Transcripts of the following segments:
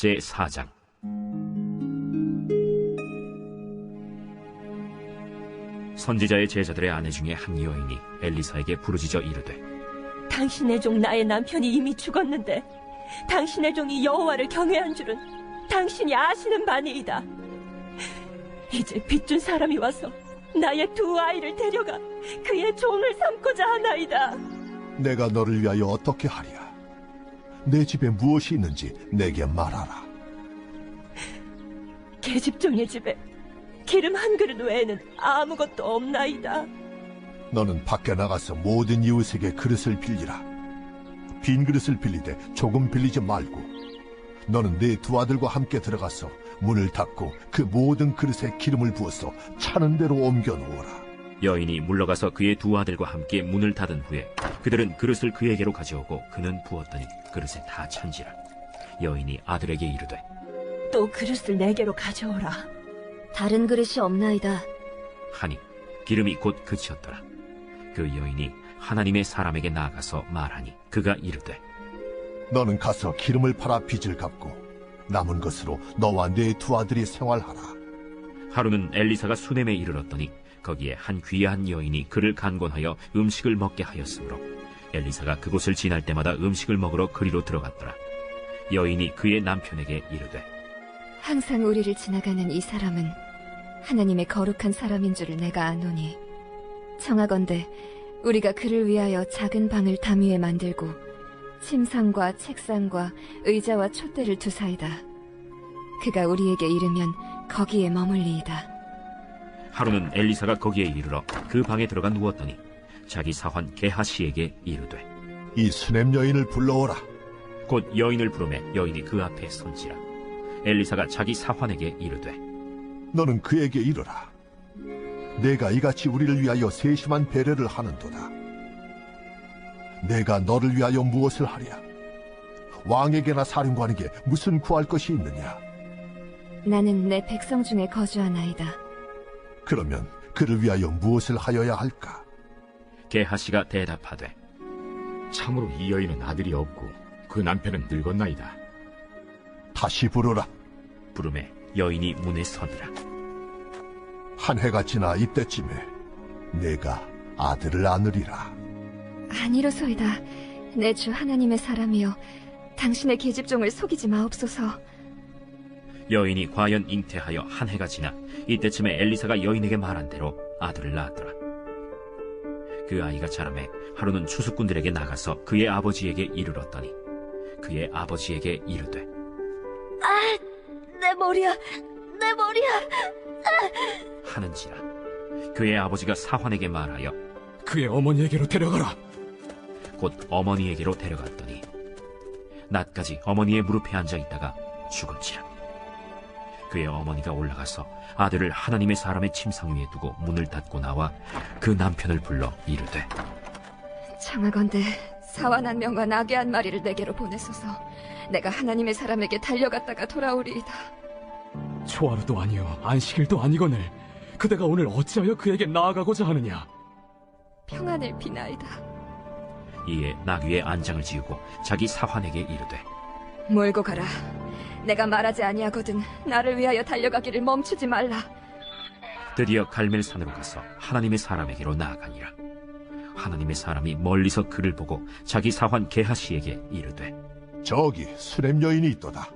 제4장. 선지자의 제자들의 아내 중에 한 여인이 엘리사에게 부르짖어 이르되, 당신의 종 나의 남편이 이미 죽었는데 당신의 종이 여호와를 경외한 줄은 당신이 아시는 바니이다. 이제 빚준 사람이 와서 나의 두 아이를 데려가 그의 종을 삼고자 하나이다. 내가 너를 위하여 어떻게 하랴? 내 집에 무엇이 있는지 내게 말하라. 계집종의 집에 기름 한 그릇 외에는 아무것도 없나이다. 너는 밖에 나가서 모든 이웃에게 그릇을 빌리라. 빈 그릇을 빌리되 조금 빌리지 말고 너는 네 두 아들과 함께 들어가서 문을 닫고 그 모든 그릇에 기름을 부어서 차는 대로 옮겨 놓으라. 여인이 물러가서 그의 두 아들과 함께 문을 닫은 후에 그들은 그릇을 그에게로 가져오고 그는 부었더니 그릇에 다 찬지라. 여인이 아들에게 이르되, 또 그릇을 내게로 가져오라. 다른 그릇이 없나이다. 하니 기름이 곧 그치었더라. 그 여인이 하나님의 사람에게 나아가서 말하니 그가 이르되, 너는 가서 기름을 팔아 빚을 갚고 남은 것으로 너와 네 두 아들이 생활하라. 하루는 엘리사가 수넴에 이르렀더니 거기에 한 귀한 여인이 그를 간곤하여 음식을 먹게 하였으므로 엘리사가 그곳을 지날 때마다 음식을 먹으러 그리로 들어갔더라. 여인이 그의 남편에게 이르되, 항상 우리를 지나가는 이 사람은 하나님의 거룩한 사람인 줄을 내가 아노니 청하건대 우리가 그를 위하여 작은 방을 담 위에 만들고 침상과 책상과 의자와 촛대를 두사이다. 그가 우리에게 이르면 거기에 머물리이다. 하루는 엘리사가 거기에 이르러 그 방에 들어가 누웠더니 자기 사환 게하시에게 이르되, 이 수넴 여인을 불러오라. 곧 여인을 부르매 여인이 그 앞에 선지라. 엘리사가 자기 사환에게 이르되, 너는 그에게 이르라. 내가 이같이 우리를 위하여 세심한 배려를 하는도다. 내가 너를 위하여 무엇을 하랴? 왕에게나 사령관에게 무슨 구할 것이 있느냐? 나는 내 백성 중에 거주하나이다. 그러면 그를 위하여 무엇을 하여야 할까? 게하시가 대답하되, 참으로 이 여인은 아들이 없고 그 남편은 늙었나이다. 다시 부르라. 부르매 여인이 문에 서더라. 한 해가 지나 이때쯤에 내가 아들을 안으리라. 아니로소이다. 내 주 하나님의 사람이여, 당신의 계집종을 속이지 마옵소서. 여인이 과연 잉태하여 한 해가 지나 이때쯤에 엘리사가 여인에게 말한 대로 아들을 낳았더라. 그 아이가 자라매 하루는 추수꾼들에게 나가서 그의 아버지에게 이르렀더니 그의 아버지에게 이르되, 내 머리야, 내 머리야. 하는지라. 그의 아버지가 사환에게 말하여 그의 어머니에게로 데려가라. 곧 어머니에게로 데려갔더니 낮까지 어머니의 무릎에 앉아 있다가 죽은지라. 그의 어머니가 올라가서 아들을 하나님의 사람의 침상 위에 두고 문을 닫고 나와 그 남편을 불러 이르되, 청하건대 사완 한 명과 나귀 한 마리를 내게로 보내소서. 내가 하나님의 사람에게 달려갔다가 돌아오리이다. 초하루도 아니요 안식일도 아니거늘 그대가 오늘 어찌하여 그에게 나아가고자 하느냐? 평안을 비나이다. 이에 나귀의 안장을 지우고 자기 사환에게 이르되, 몰고 가라. 내가 말하지 아니하거든 나를 위하여 달려가기를 멈추지 말라. 드디어 갈멜산으로 가서 하나님의 사람에게로 나아가니라. 하나님의 사람이 멀리서 그를 보고 자기 사환 게하시에게 이르되, 저기 수넴 여인이 있도다.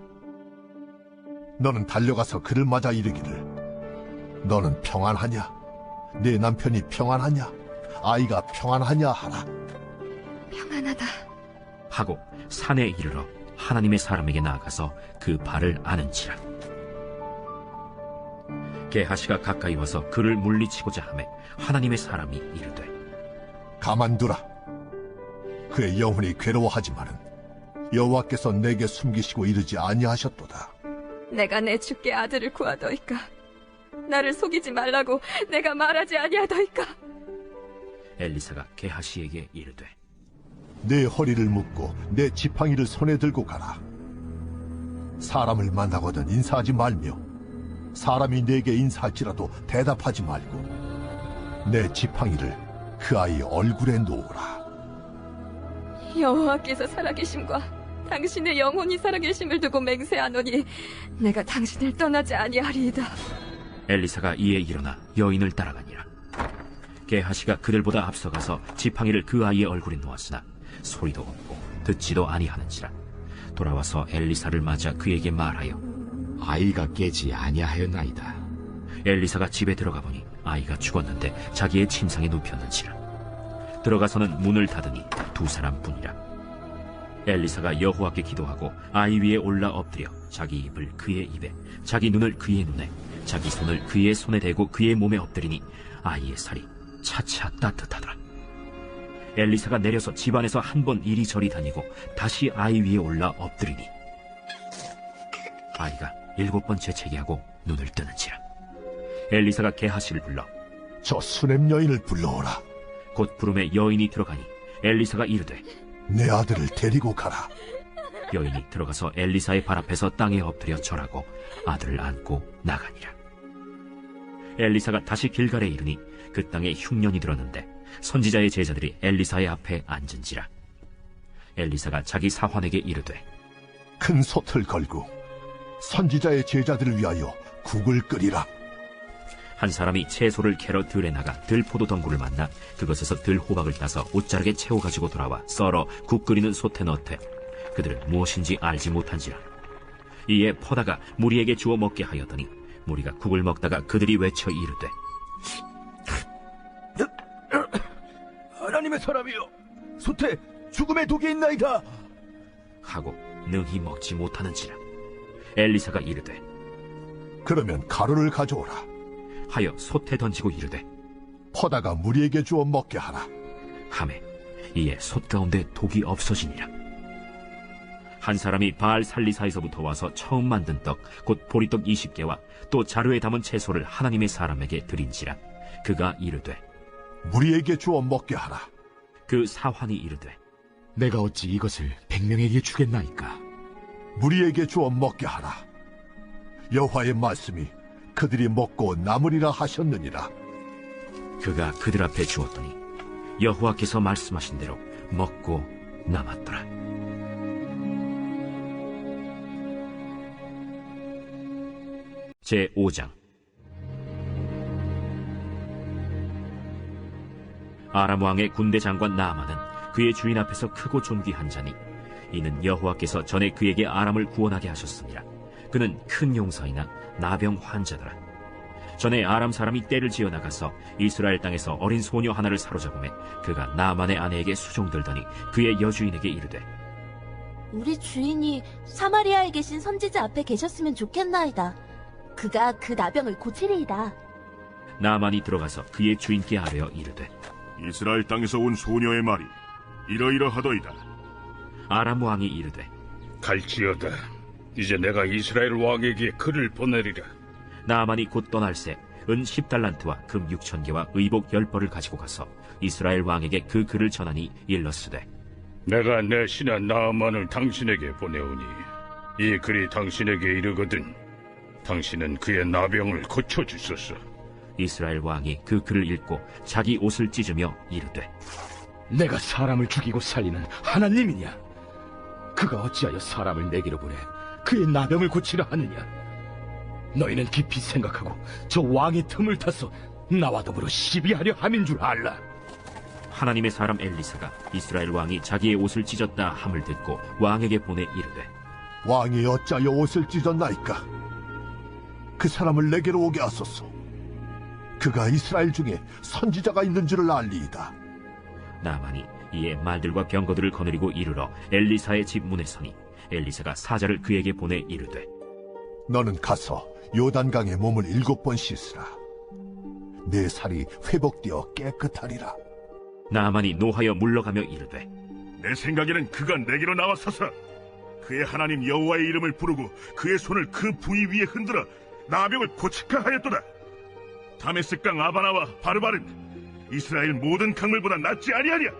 너는 달려가서 그를 맞아 이르기를, 너는 평안하냐? 네 남편이 평안하냐? 아이가 평안하냐 하라. 평안하다 하고 산에 이르러 하나님의 사람에게 나아가서 그 발을 아는지라. 게하시가 가까이 와서 그를 물리치고자 하매 하나님의 사람이 이르되, 가만두라. 그의 영혼이 괴로워하지만은 여호와께서 내게 숨기시고 이르지 아니하셨도다. 내가 내 주께 아들을 구하더이까? 나를 속이지 말라고 내가 말하지 아니하더이까? 엘리사가 게하시에게 이르되, 내 허리를 묶고 내 지팡이를 손에 들고 가라. 사람을 만나거든 인사하지 말며 사람이 내게 인사할지라도 대답하지 말고 내 지팡이를 그 아이 얼굴에 놓으라. 여호와께서 살아계심과 당신의 영혼이 살아계심을 두고 맹세하노니 내가 당신을 떠나지 아니하리이다. 엘리사가 이에 일어나 여인을 따라가니라. 게하시가 그들보다 앞서가서 지팡이를 그 아이의 얼굴에 놓았으나 소리도 없고 듣지도 아니하는지라. 돌아와서 엘리사를 맞아 그에게 말하여 아이가 깨지 아니하였나이다. 엘리사가 집에 들어가 보니 아이가 죽었는데 자기의 침상에 눕혔는지라. 들어가서는 문을 닫으니 두 사람뿐이라. 엘리사가 여호와께 기도하고 아이 위에 올라 엎드려 자기 입을 그의 입에, 자기 눈을 그의 눈에, 자기 손을 그의 손에 대고 그의 몸에 엎드리니 아이의 살이 차차 따뜻하더라. 엘리사가 내려서 집안에서 한 번 이리저리 다니고 다시 아이 위에 올라 엎드리니 아이가 7번 재채기하고 눈을 뜨는지라. 엘리사가 게하시를 불러 저 수냄 여인을 불러오라. 곧 부름에 여인이 들어가니 엘리사가 이르되 내 아들을 데리고 가라. 여인이 들어가서 엘리사의 발 앞에서 땅에 엎드려 절하고 아들을 안고 나가니라. 엘리사가 다시 길갈에 이르니 그 땅에 흉년이 들었는데 선지자의 제자들이 엘리사의 앞에 앉은지라. 엘리사가 자기 사환에게 이르되 큰 솥을 걸고 선지자의 제자들을 위하여 국을 끓이라. 한 사람이 채소를 캐러 들에 나가 들포도 덩굴을 만나 그것에서 들호박을 따서 옷자락에 채워가지고 돌아와 썰어 국 끓이는 솥에 넣되 그들은 무엇인지 알지 못한지라. 이에 퍼다가 무리에게 주어 먹게 하였더니 무리가 국을 먹다가 그들이 외쳐 이르되 하나님의 사람이여, 솥에 죽음의 독이 있나이다 하고 능히 먹지 못하는지라. 엘리사가 이르되 그러면 가루를 가져오라. 하여 솥에 던지고 이르되 퍼다가 무리에게 주어 먹게 하라. 하매 이에 솥 가운데 독이 없어지니라. 한 사람이 바알 살리사에서부터 와서 처음 만든 떡 곧 보리떡 20개와 또 자루에 담은 채소를 하나님의 사람에게 드린지라. 그가 이르되 무리에게 주어 먹게 하라. 그 사환이 이르되 내가 어찌 이것을 100명에게 주겠나이까? 무리에게 주어 먹게 하라. 여호와의 말씀이 그들이 먹고 남으리라 하셨느니라. 그가 그들 앞에 주었더니 여호와께서 말씀하신 대로 먹고 남았더라. 제5장. 아람 왕의 군대 장관 나아만은 그의 주인 앞에서 크고 존귀한 자니 이는 여호와께서 전에 그에게 아람을 구원하게 하셨습니다. 그는 큰 용사이나 나병 환자더라. 전에 아람 사람이 떼를 지어 나가서 이스라엘 땅에서 어린 소녀 하나를 사로잡음에 그가 나아만의 아내에게 수종들더니 그의 여주인에게 이르되 우리 주인이 사마리아에 계신 선지자 앞에 계셨으면 좋겠나이다. 그가 그 나병을 고치리이다. 나아만이 들어가서 그의 주인께 아뢰어 이르되 이스라엘 땅에서 온 소녀의 말이 이러이러하더이다. 아람 왕이 이르되 갈지어다. 이제 내가 이스라엘 왕에게 글을 보내리라. 나아만이 곧 떠날새 은 10달란트와 금 6,000개와 의복 10벌을 가지고 가서 이스라엘 왕에게 그 글을 전하니 일렀으되 내가 내 신하 나아만을 당신에게 보내오니 이 글이 당신에게 이르거든 당신은 그의 나병을 고쳐주소서. 이스라엘 왕이 그 글을 읽고 자기 옷을 찢으며 이르되 내가 사람을 죽이고 살리는 하나님이냐? 그가 어찌하여 사람을 내게로 보내 그의 나병을 고치려 하느냐? 너희는 깊이 생각하고 저 왕의 틈을 타서 나와 더불어 시비하려 함인 줄 알라. 하나님의 사람 엘리사가 이스라엘 왕이 자기의 옷을 찢었다 함을 듣고 왕에게 보내 이르되 왕이 어찌하여 옷을 찢었나이까? 그 사람을 내게로 오게 하소서. 그가 이스라엘 중에 선지자가 있는 줄을 알리이다. 나아만이 이에 말들과 병거들을 거느리고 이르러 엘리사의 집 문에 서니 엘리사가 사자를 그에게 보내 이르되 너는 가서 요단강에 몸을 7번 씻으라. 내 살이 회복되어 깨끗하리라. 나아만이 노하여 물러가며 이르되 내 생각에는 그가 내게로 나와서서 그의 하나님 여호와의 이름을 부르고 그의 손을 그 부위 위에 흔들어 나병을 고치카 하였도다. 다메스강 아바나와 바르바른 이스라엘 모든 강물보다 낫지 아니하랴.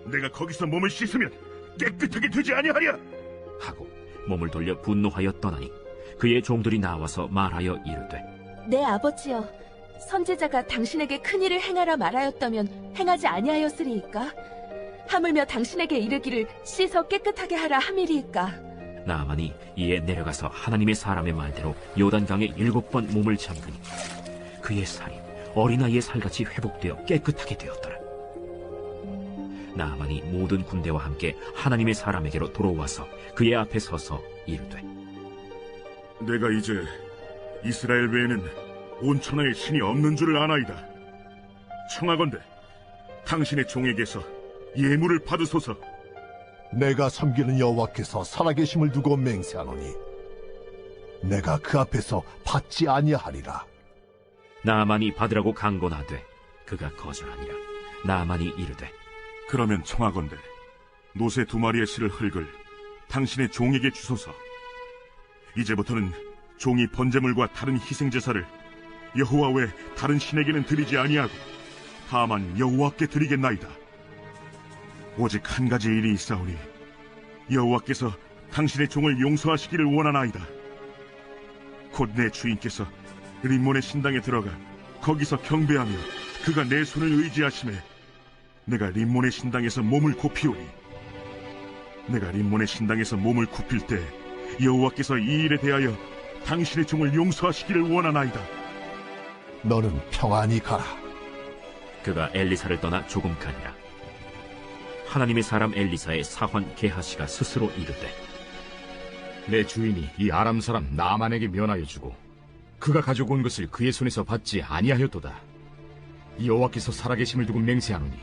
내가 거기서 몸을 씻으면 깨끗하게 되지 아니하랴. 하고 몸을 돌려 분노하여 떠나니 그의 종들이 나와서 말하여 이르되 내 아버지여, 선지자가 당신에게 큰일을 행하라 말하였다면 행하지 아니하였으리이까? 하물며 당신에게 이르기를 씻어 깨끗하게 하라 함이리이까. 나아만이 이에 내려가서 하나님의 사람의 말대로 요단강에 7번 몸을 잠그니 그의 살이 어린아이의 살같이 회복되어 깨끗하게 되었더라. 나아만이 모든 군대와 함께 하나님의 사람에게로 돌아와서 그의 앞에 서서 이르되, 내가 이제 이스라엘 외에는 온 천하에 신이 없는 줄을 아나이다. 청하건대 당신의 종에게서 예물을 받으소서. 내가 섬기는 여호와께서 살아계심을 두고 맹세하노니 내가 그 앞에서 받지 아니하리라. 나아만이 받으라고 강권하되 그가 거절하니라. 나아만이 이르되, 그러면 청하건대 노새 2마리의 실을 흙을 당신의 종에게 주소서. 이제부터는 종이 번제물과 다른 희생제사를 여호와 외 다른 신에게는 드리지 아니하고 다만 여호와께 드리겠나이다. 오직 한 가지 일이 있사오니 여호와께서 당신의 종을 용서하시기를 원하나이다. 곧 내 주인께서 림몬의 신당에 들어가 거기서 경배하며 그가 내 손을 의지하심에 내가 림몬의 신당에서 몸을 굽히오니 내가 림몬의 신당에서 몸을 굽힐 때 여호와께서 이 일에 대하여 당신의 종을 용서하시기를 원하나이다. 너는 평안히 가라. 그가 엘리사를 떠나 조금 가니라. 하나님의 사람 엘리사의 사환 게하시가 스스로 이르되, 내 주인이 이 아람 사람 나아만에게 면하여 주고 그가 가지고 온 것을 그의 손에서 받지 아니하였도다. 이 여호와께서 살아계심을 두고 맹세하노니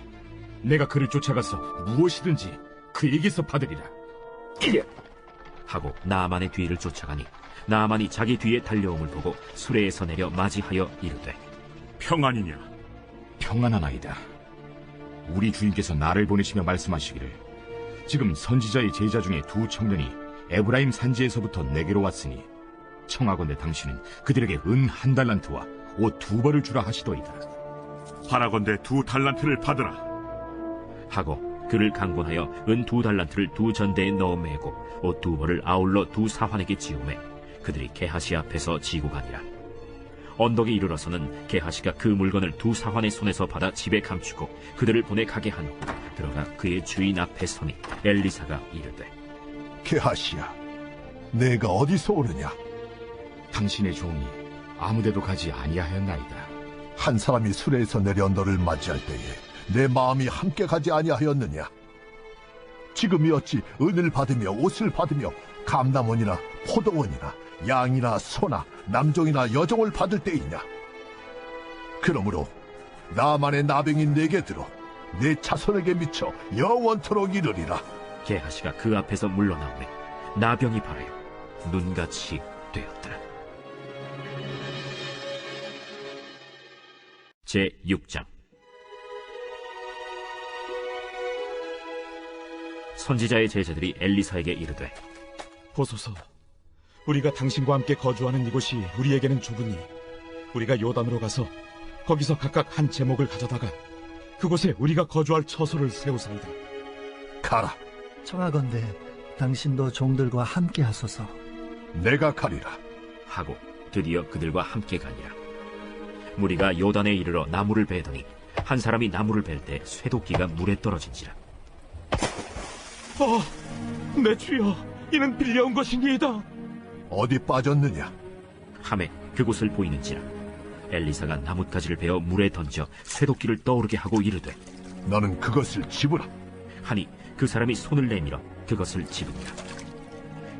내가 그를 쫓아가서 무엇이든지 그에게서 받으리라. 하고 나아만의 뒤를 쫓아가니 나아만이 자기 뒤에 달려옴을 보고 수레에서 내려 맞이하여 이르되, 평안이냐? 평안하나이다. 우리 주인께서 나를 보내시며 말씀하시기를 지금 선지자의 제자 중에 2 청년이 에브라임 산지에서부터 내게로 왔으니 청하건대 당신은 그들에게 은 1달란트와 옷 2벌을 주라 하시도이다. 바라건대 2달란트를 받으라. 하고 그를 강권하여 은 2달란트를 2전대에 넣어 매고 옷 2벌을 아울러 2 사환에게 지우매 그들이 게하시 앞에서 지고 가니라. 언덕에 이르러서는 게하시가 그 물건을 2 사환의 손에서 받아 집에 감추고 그들을 보내 가게 한 후 들어가 그의 주인 앞에 서니 엘리사가 이르되, 게하시야, 내가 어디서 오느냐? 당신의 종이 아무데도 가지 아니하였나이다. 한 사람이 수레에서 내려 너를 맞이할 때에 내 마음이 함께 가지 아니하였느냐? 지금이 어찌 은을 받으며 옷을 받으며 감남원이나 포도원이나 양이나 소나 남종이나 여종을 받을 때이냐? 그러므로 나만의 나병이 내게 들어 내 자손에게 미쳐 영원토록 이르리라. 게하시가 그 앞에서 물러나오매 나병이 발하여 눈같이 되었더라. 제6장. 선지자의 제자들이 엘리사에게 이르되, 보소서, 우리가 당신과 함께 거주하는 이곳이 우리에게는 좁으니 우리가 요단으로 가서 거기서 각각 한 제목을 가져다가 그곳에 우리가 거주할 처소를 세우사이다. 가라. 청하건대 당신도 종들과 함께 하소서. 내가 가리라. 하고 드디어 그들과 함께 가니라. 무리가 요단에 이르러 나무를 베더니 한 사람이 나무를 벨 때 쇠도끼가 물에 떨어진지라. 내 주여, 이는 빌려온 것이니이다. 어디 빠졌느냐? 하매 그곳을 보이는지라. 엘리사가 나뭇가지를 베어 물에 던져 쇠도끼를 떠오르게 하고 이르되, 너는 그것을 집으라. 하니 그 사람이 손을 내밀어 그것을 집으니라.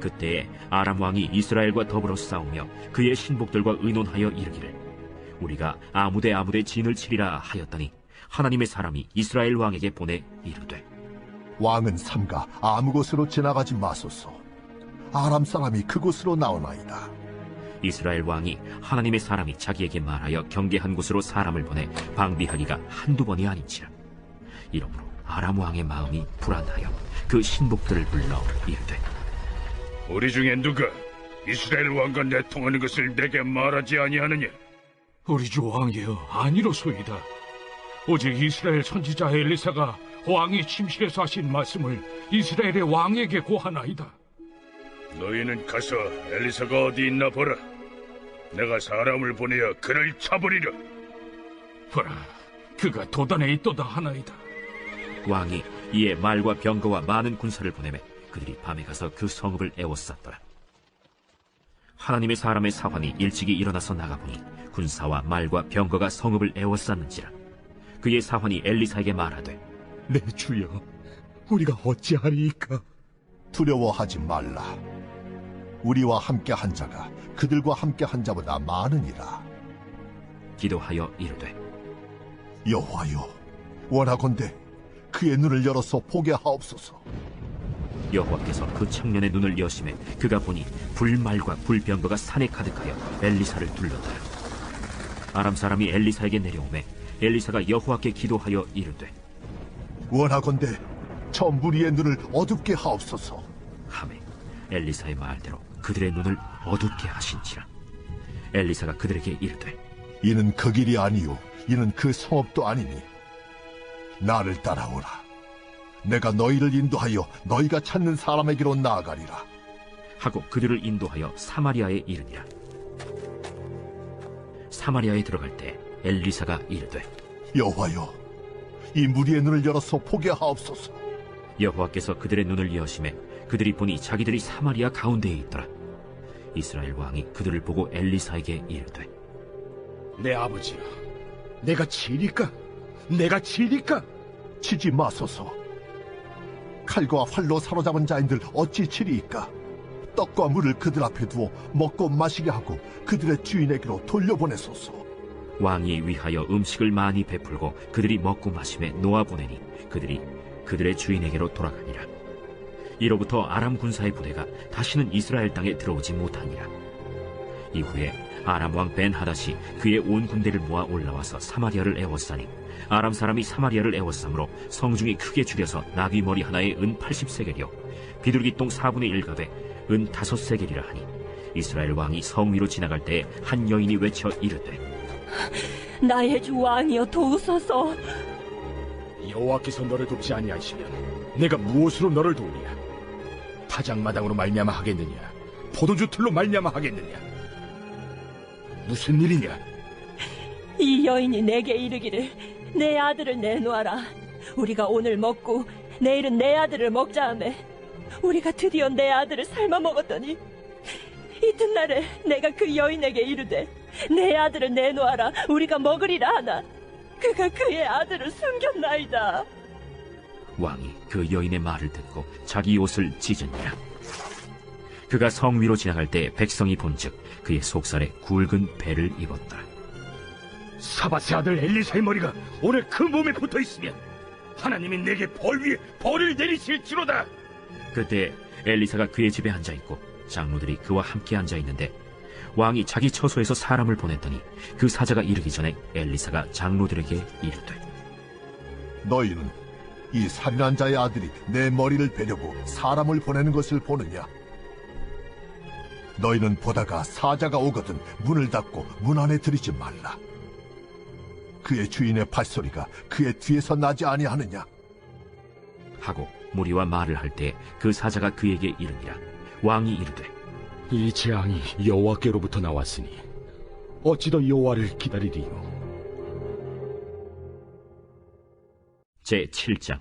그때에 아람 왕이 이스라엘과 더불어 싸우며 그의 신복들과 의논하여 이르기를, 우리가 아무데 진을 치리라 하였더니 하나님의 사람이 이스라엘 왕에게 보내 이르되, 왕은 삼가 아무 곳으로 지나가지 마소서. 아람 사람이 그곳으로 나오나이다. 이스라엘 왕이 하나님의 사람이 자기에게 말하여 경계한 곳으로 사람을 보내 방비하기가 한두 번이 아닌지라. 이러므로 아람 왕의 마음이 불안하여 그 신복들을 불러 이르되, 우리 중에 누가 이스라엘 왕과 내통하는 것을 내게 말하지 아니하느냐? 우리 주 왕이여, 아니로소이다. 오직 이스라엘 선지자 엘리사가 왕이 침실에서 하신 말씀을 이스라엘의 왕에게 고하나이다. 너희는 가서 엘리사가 어디 있나 보라. 내가 사람을 보내어 그를 잡으리라. 보라, 그가 도단에 있도다 하나이다. 왕이 이에 말과 병거와 많은 군사를 보내매 그들이 밤에 가서 그 성읍을 에워쌌더라. 하나님의 사람의 사환이 일찍이 일어나서 나가보니 군사와 말과 병거가 성읍을 에워쌌는지라. 그의 사환이 엘리사에게 말하되, 내 주여, 우리가 어찌하리이까? 두려워하지 말라. 우리와 함께 한 자가 그들과 함께 한 자보다 많으니라. 기도하여 이르되, 여호와여, 원하건대 그의 눈을 열어서 보게 하옵소서. 여호와께서 그 청년의 눈을 여심해 그가 보니 불말과 불병거가 산에 가득하여 엘리사를 둘렀더라. 아람 사람이 엘리사에게 내려오매 엘리사가 여호와께 기도하여 이르되, 원하건대 저 무리의 눈을 어둡게 하옵소서 하매 엘리사의 말대로 그들의 눈을 어둡게 하신지라. 엘리사가 그들에게 이르되, 이는 그 길이 아니요 이는 그 성읍도 아니니 나를 따라오라. 내가 너희를 인도하여 너희가 찾는 사람에게로 나아가리라. 하고 그들을 인도하여 사마리아에 이르니라. 사마리아에 들어갈 때 엘리사가 이르되, 여호와여, 이 무리의 눈을 열어서 보게 하옵소서. 여호와께서 그들의 눈을 여심해 그들이 보니 자기들이 사마리아 가운데에 있더라. 이스라엘 왕이 그들을 보고 엘리사에게 이르되, 내 아버지여, 내가 치리까? 내가 치리까? 치지 마소서. 칼과 활로 사로잡은 자인들 어찌 치리이까? 떡과 물을 그들 앞에 두어 먹고 마시게 하고 그들의 주인에게로 돌려보내소서. 왕이 위하여 음식을 많이 베풀고 그들이 먹고 마심에 놓아보내니 그들이 그들의 주인에게로 돌아가니라. 이로부터 아람 군사의 부대가 다시는 이스라엘 땅에 들어오지 못하니라. 이후에 아람 왕 벤하닷이 그의 온 군대를 모아 올라와서 사마리아를 에워싸니 아람 사람이 사마리아를 에워싸므로 성중이 크게 죽여서 나귀 머리 하나에 은 80세겔이요 비둘기 똥 4분의 1갑에 은 5세겔이라 하니 이스라엘 왕이 성 위로 지나갈 때에 한 여인이 외쳐 이르되, 나의 주 왕이여 도우소서. 여호와께서 너를 돕지 아니하시면 내가 무엇으로 너를 도우랴? 타작마당으로 말미암아 하겠느냐? 포도주 틀로 말미암아 하겠느냐? 무슨 일이냐? 이 여인이 내게 이르기를 내 아들을 내놓아라. 우리가 오늘 먹고 내일은 내 아들을 먹자 하매 우리가 드디어 내 아들을 삶아 먹었더니 이튿날에 내가 그 여인에게 이르되 내 아들을 내놓아라. 우리가 먹으리라 하나 그가 그의 아들을 숨겼나이다. 왕이 그 여인의 말을 듣고 자기 옷을 찢으니라. 그가 성 위로 지나갈 때 백성이 본즉 그의 속살에 굵은 배를 입었더라. 사밧의 아들 엘리사의 머리가 오늘 그 몸에 붙어 있으면 하나님이 내게 벌 위에 벌을 내리실지로다. 그때 엘리사가 그의 집에 앉아 있고 장로들이 그와 함께 앉아 있는데 왕이 자기 처소에서 사람을 보냈더니 그 사자가 이르기 전에 엘리사가 장로들에게 이르되, 너희는 이 살인한 자의 아들이 내 머리를 베려고 사람을 보내는 것을 보느냐? 너희는 보다가 사자가 오거든 문을 닫고 문 안에 들이지 말라. 그의 주인의 발소리가 그의 뒤에서 나지 아니하느냐? 하고 무리와 말을 할 때 그 사자가 그에게 이르니라. 왕이 이르되, 이 재앙이 여호와께로부터 나왔으니 어찌 더 여호와를 기다리리요? 제7장.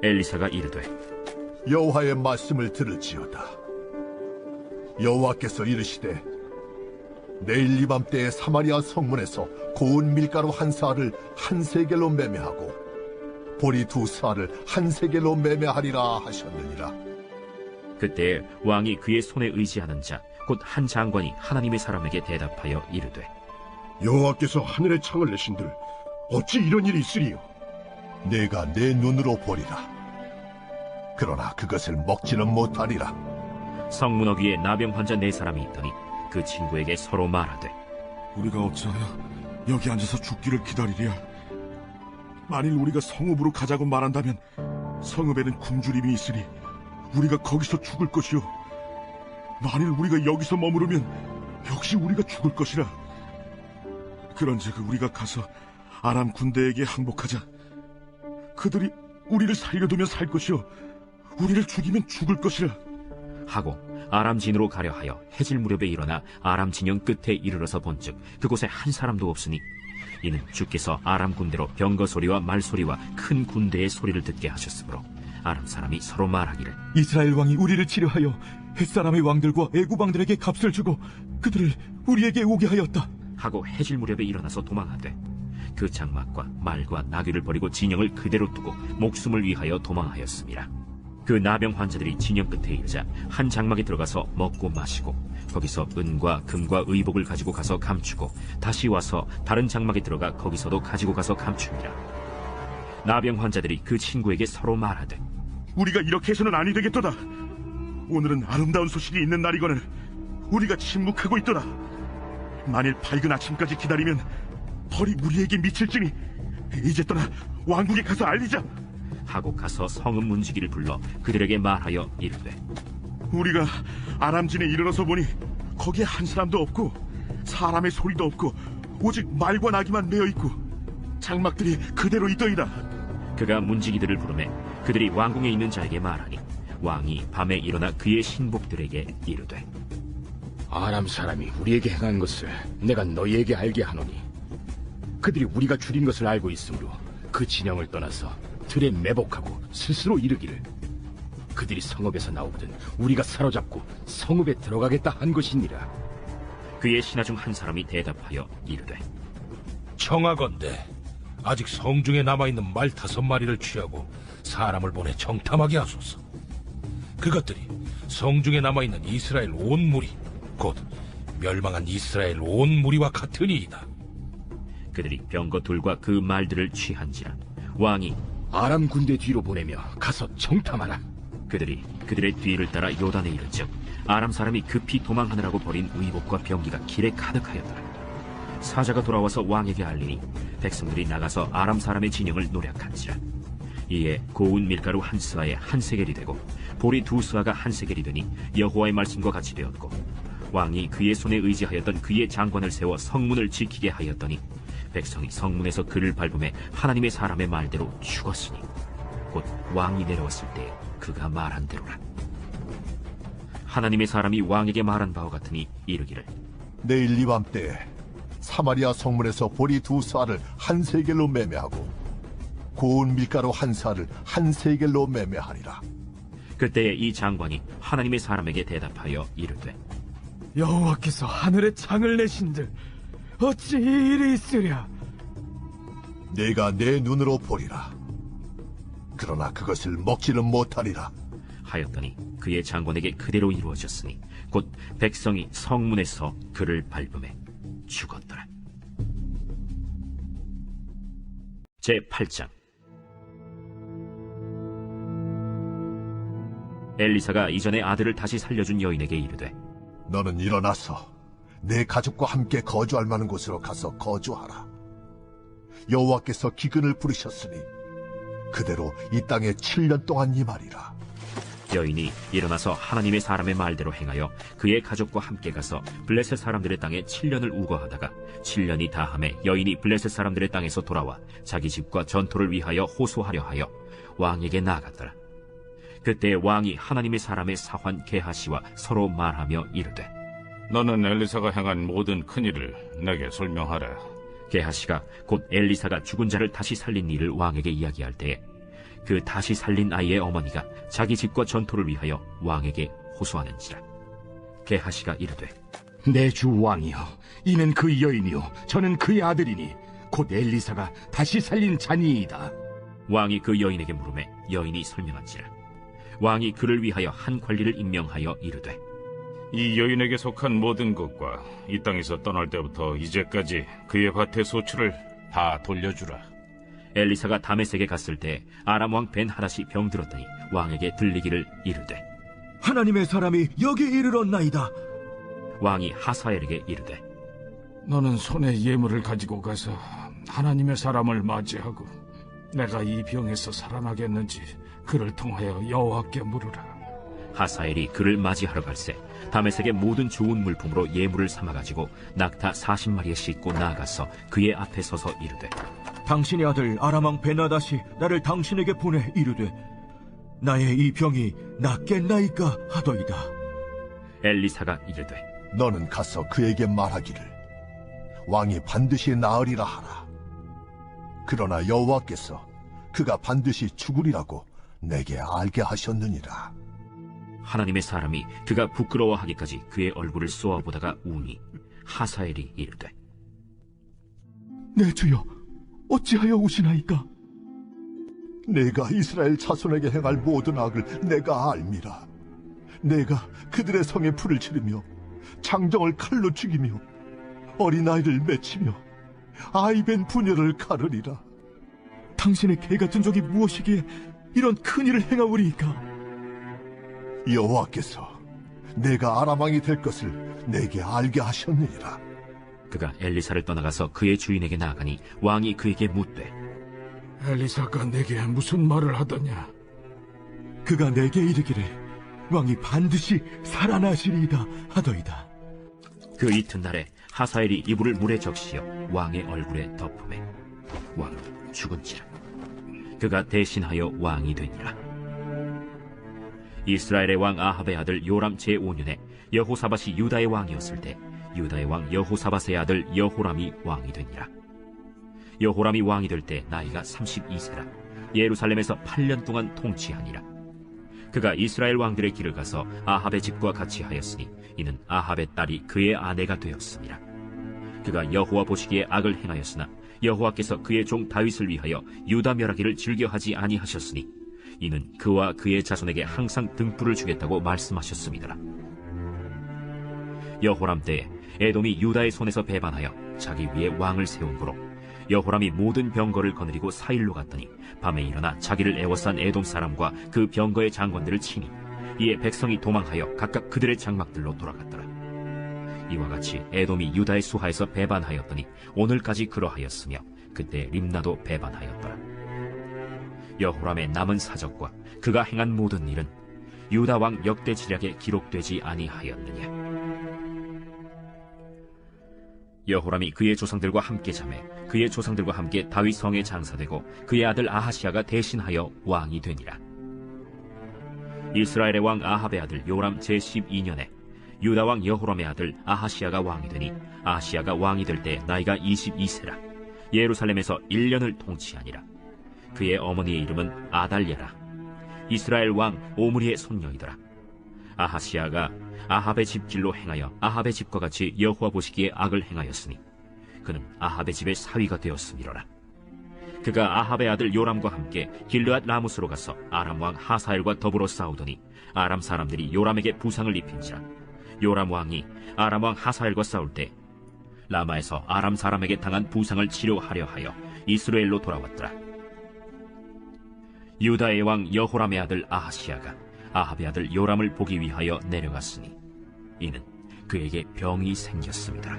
엘리사가 이르되, 여호와의 말씀을 들을지어다. 여호와께서 이르시되, 내일 이밤때에 사마리아 성문에서 고운 밀가루 한 사를 한 세겔로 매매하고 보리 2사를 한 세겔로 매매하리라 하셨느니라. 그때 왕이 그의 손에 의지하는 자 곧 한 장관이 하나님의 사람에게 대답하여 이르되, 여호와께서 하늘의 창을 내신들 어찌 이런 일이 있으리요? 내가 내 눈으로 보리라. 그러나 그것을 먹지는 못하리라. 성문 어귀에 나병 환자 4사람이 있더니 그 친구에게 서로 말하되, 우리가 어찌하여 여기 앉아서 죽기를 기다리랴? 만일 우리가 성읍으로 가자고 말한다면 성읍에는 굶주림이 있으니 우리가 거기서 죽을 것이요, 만일 우리가 여기서 머무르면 역시 우리가 죽을 것이라. 그런즉 우리가 가서 아람 군대에게 항복하자. 그들이 우리를 살려두면 살 것이요 우리를 죽이면 죽을 것이라. 하고 아람 진으로 가려 하여 해질 무렵에 일어나 아람 진영 끝에 이르러서 본즉 그곳에 한 사람도 없으니 이는 주께서 아람 군대로 병거 소리와 말소리와 큰 군대의 소리를 듣게 하셨으므로 아람 사람이 서로 말하기를 이스라엘 왕이 우리를 치료하여 햇사람의 왕들과 애굽 왕들에게 값을 주고 그들을 우리에게 오게 하였다 하고 해질 무렵에 일어나서 도망하되 그 장막과 말과 나귀를 버리고 진영을 그대로 두고 목숨을 위하여 도망하였습니다. 그 나병 환자들이 진영 끝에 이르자 한 장막에 들어가서 먹고 마시고 거기서 은과 금과 의복을 가지고 가서 감추고 다시 와서 다른 장막에 들어가 거기서도 가지고 가서 감춥니다. 나병 환자들이 그 친구에게 서로 말하되 우리가 이렇게 해서는 아니 되겠도다. 오늘은 아름다운 소식이 있는 날이거늘 우리가 침묵하고 있도다. 만일 밝은 아침까지 기다리면 벌이 우리에게 미칠지니 이제 떠나 왕국에 가서 알리자 하고 가서 성읍 문지기를 불러 그들에게 말하여 이르되 우리가 아람진에 이르러서 보니 거기에 한 사람도 없고 사람의 소리도 없고 오직 말과 나귀만 메어 있고 장막들이 그대로 있더이다. 그가 문지기들을 부르매 그들이 왕궁에 있는 자에게 말하니 왕이 밤에 일어나 그의 신복들에게 이르되 아람 사람이 우리에게 행한 것을 내가 너희에게 알게 하노니 그들이 우리가 줄인 것을 알고 있으므로 그 진영을 떠나서 들에 매복하고 스스로 이르기를 그들이 성읍에서 나오거든 우리가 사로잡고 성읍에 들어가겠다 한 것이니라. 그의 신하 중 한 사람이 대답하여 이르되 청하건대 아직 성중에 남아있는 말 5마리를 취하고 사람을 보내 정탐하게 하소서. 그것들이 성중에 남아있는 이스라엘 온 무리 곧 멸망한 이스라엘 온 무리와 같으니이다. 그들이 병거 둘과 그 말들을 취한지라 왕이 아람 군대 뒤로 보내며 가서 정탐하라. 그들이 그들의 뒤를 따라 요단에 이른즉 아람 사람이 급히 도망하느라고 버린 의복과 병기가 길에 가득하였더라. 사자가 돌아와서 왕에게 알리니 백성들이 나가서 아람 사람의 진영을 노략한지라. 이에 고운 밀가루 한 스아에 한 세겔이 되고 보리 2스아가 한 세겔이 되니 여호와의 말씀과 같이 되었고 왕이 그의 손에 의지하였던 그의 장관을 세워 성문을 지키게 하였더니 백성이 성문에서 그를 밟음에 하나님의 사람의 말대로 죽었으니 곧 왕이 내려왔을 때 그가 말한 대로라. 하나님의 사람이 왕에게 말한 바와 같으니 이르기를 내일 이밤때에 사마리아 성문에서 보리 2스아를 한 세겔로 매매하고 고운 밀가루 한 스아를 한 세겔로 매매하리라. 그때에 이 장관이 하나님의 사람에게 대답하여 이르되 여호와께서 하늘에 창을 내신들 어찌 이 일이 있으랴. 내가 내 눈으로 보리라. 그러나 그것을 먹지는 못하리라 하였더니 그의 장관에게 그대로 이루어졌으니 곧 백성이 성문에서 그를 밟음에 죽었더라. 제8장. 엘리사가 이전에 아들을 다시 살려준 여인에게 이르되 너는 일어나서 내 가족과 함께 거주할 만한 곳으로 가서 거주하라. 여호와께서 기근을 부르셨으니 그대로 이 땅에 7년 동안 임하리라. 여인이 일어나서 하나님의 사람의 말대로 행하여 그의 가족과 함께 가서 블레셋 사람들의 땅에 7년을 우거하다가 7년이 다함에 여인이 블레셋 사람들의 땅에서 돌아와 자기 집과 전토를 위하여 호소하려 하여 왕에게 나아갔더라. 그때 왕이 하나님의 사람의 사환 게하시와 서로 말하며 이르되 너는 엘리사가 행한 모든 큰일을 내게 설명하라. 게하시가 곧 엘리사가 죽은 자를 다시 살린 일을 왕에게 이야기할 때에 그 다시 살린 아이의 어머니가 자기 집과 전토를 위하여 왕에게 호소하는지라. 게하시가 이르되 내 주 왕이여, 이는 그 여인이요 저는 그의 아들이니 곧 엘리사가 다시 살린 자니이다. 왕이 그 여인에게 물으매 여인이 설명한지라. 왕이 그를 위하여 한 관리를 임명하여 이르되 이 여인에게 속한 모든 것과 이 땅에서 떠날 때부터 이제까지 그의 밭의 소출을 다 돌려주라. 엘리사가 다메섹에 갔을 때 아람 왕 벤하닷이 병들었더니 왕에게 들리기를 이르되 하나님의 사람이 여기 이르렀나이다. 왕이 하사엘에게 이르되 너는 손에 예물을 가지고 가서 하나님의 사람을 맞이하고 내가 이 병에서 살아나겠는지 그를 통하여 여호와께 물으라. 하사엘이 그를 맞이하러 갈새 다메섹의 모든 좋은 물품으로 예물을 삼아가지고 낙타 40마리에 싣고 나아가서 그의 앞에 서서 이르되 당신의 아들 아람 왕 벤하닷이 나를 당신에게 보내 이르되 나의 이 병이 낫겠나이까 하더이다. 엘리사가 이르되 너는 가서 그에게 말하기를 왕이 반드시 나으리라 하라. 그러나 여호와께서 그가 반드시 죽으리라고 내게 알게 하셨느니라. 하나님의 사람이 그가 부끄러워하기까지 그의 얼굴을 쏘아보다가 우니 하사엘이 이르되, 내 주여, 어찌하여 우시나이까? 내가 이스라엘 자손에게 행할 모든 악을 내가 알미라. 내가 그들의 성에 불을 지르며 장정을 칼로 죽이며 어린아이를 맺히며 아이벤 부녀를 가르리라. 당신의 개같은 적이 무엇이기에 이런 큰일을 행하오리이까? 여호와께서 내가 아람 왕이 될 것을 내게 알게 하셨느니라. 그가 엘리사를 떠나가서 그의 주인에게 나가니 왕이 그에게 묻되, 엘리사가 내게 무슨 말을 하더냐? 그가 내게 이르기를 왕이 반드시 살아나시리이다 하더이다. 그 이튿날에 하사엘이 이불을 물에 적시어 왕의 얼굴에 덮음에 왕은 죽은지라. 그가 대신하여 왕이 되니라. 이스라엘의 왕 아합의 아들 요람 제5년에 여호사밧이 유다의 왕이었을 때 유다의 왕 여호사밧의 아들 여호람이 왕이 되니라. 여호람이 왕이 될 때 나이가 32세라. 예루살렘에서 8년 동안 통치하니라. 그가 이스라엘 왕들의 길을 가서 아합의 집과 같이 하였으니 이는 아합의 딸이 그의 아내가 되었습니다. 그가 여호와 보시기에 악을 행하였으나 여호와께서 그의 종 다윗을 위하여 유다 멸하기를 즐겨하지 아니하셨으니 이는 그와 그의 자손에게 항상 등불을 주겠다고 말씀하셨습니다. 여호람 때에 에돔이 유다의 손에서 배반하여 자기 위에 왕을 세운 고로 여호람이 모든 병거를 거느리고 사일로 갔더니 밤에 일어나 자기를 애워싼 에돔 사람과 그 병거의 장관들을 치니 이에 백성이 도망하여 각각 그들의 장막들로 돌아갔더라. 이와 같이 에돔이 유다의 수하에서 배반하였더니 오늘까지 그러하였으며 그때 림나도 배반하였더라. 여호람의 남은 사적과 그가 행한 모든 일은 유다 왕 역대 지략에 기록되지 아니하였느냐. 여호람이 그의 조상들과 함께 자매 그의 조상들과 함께 다윗 성에 장사되고 그의 아들 아하시아가 대신하여 왕이 되니라. 이스라엘의 왕 아합의 아들 요람 제12년에 유다 왕 여호람의 아들 아하시아가 왕이 되니 아하시아가 왕이 될 때 나이가 22세라. 예루살렘에서 1년을 통치하니라. 그의 어머니의 이름은 아달랴라. 이스라엘 왕 오므리의 손녀이더라. 아하시아가 아합의 집길로 행하여 아합의 집과 같이 여호와 보시기에 악을 행하였으니 그는 아합의 집의 사위가 되었음이로라. 그가 아합의 아들 요람과 함께 길르앗 라무스로 가서 아람 왕 하사엘과 더불어 싸우더니 아람 사람들이 요람에게 부상을 입힌지라. 요람 왕이 아람 왕 하사엘과 싸울 때 라마에서 아람 사람에게 당한 부상을 치료하려 하여 이스라엘로 돌아왔더라. 유다의 왕 여호람의 아들 아하시아가 아합의 아들 요람을 보기 위하여 내려갔으니 이는 그에게 병이 생겼습니다.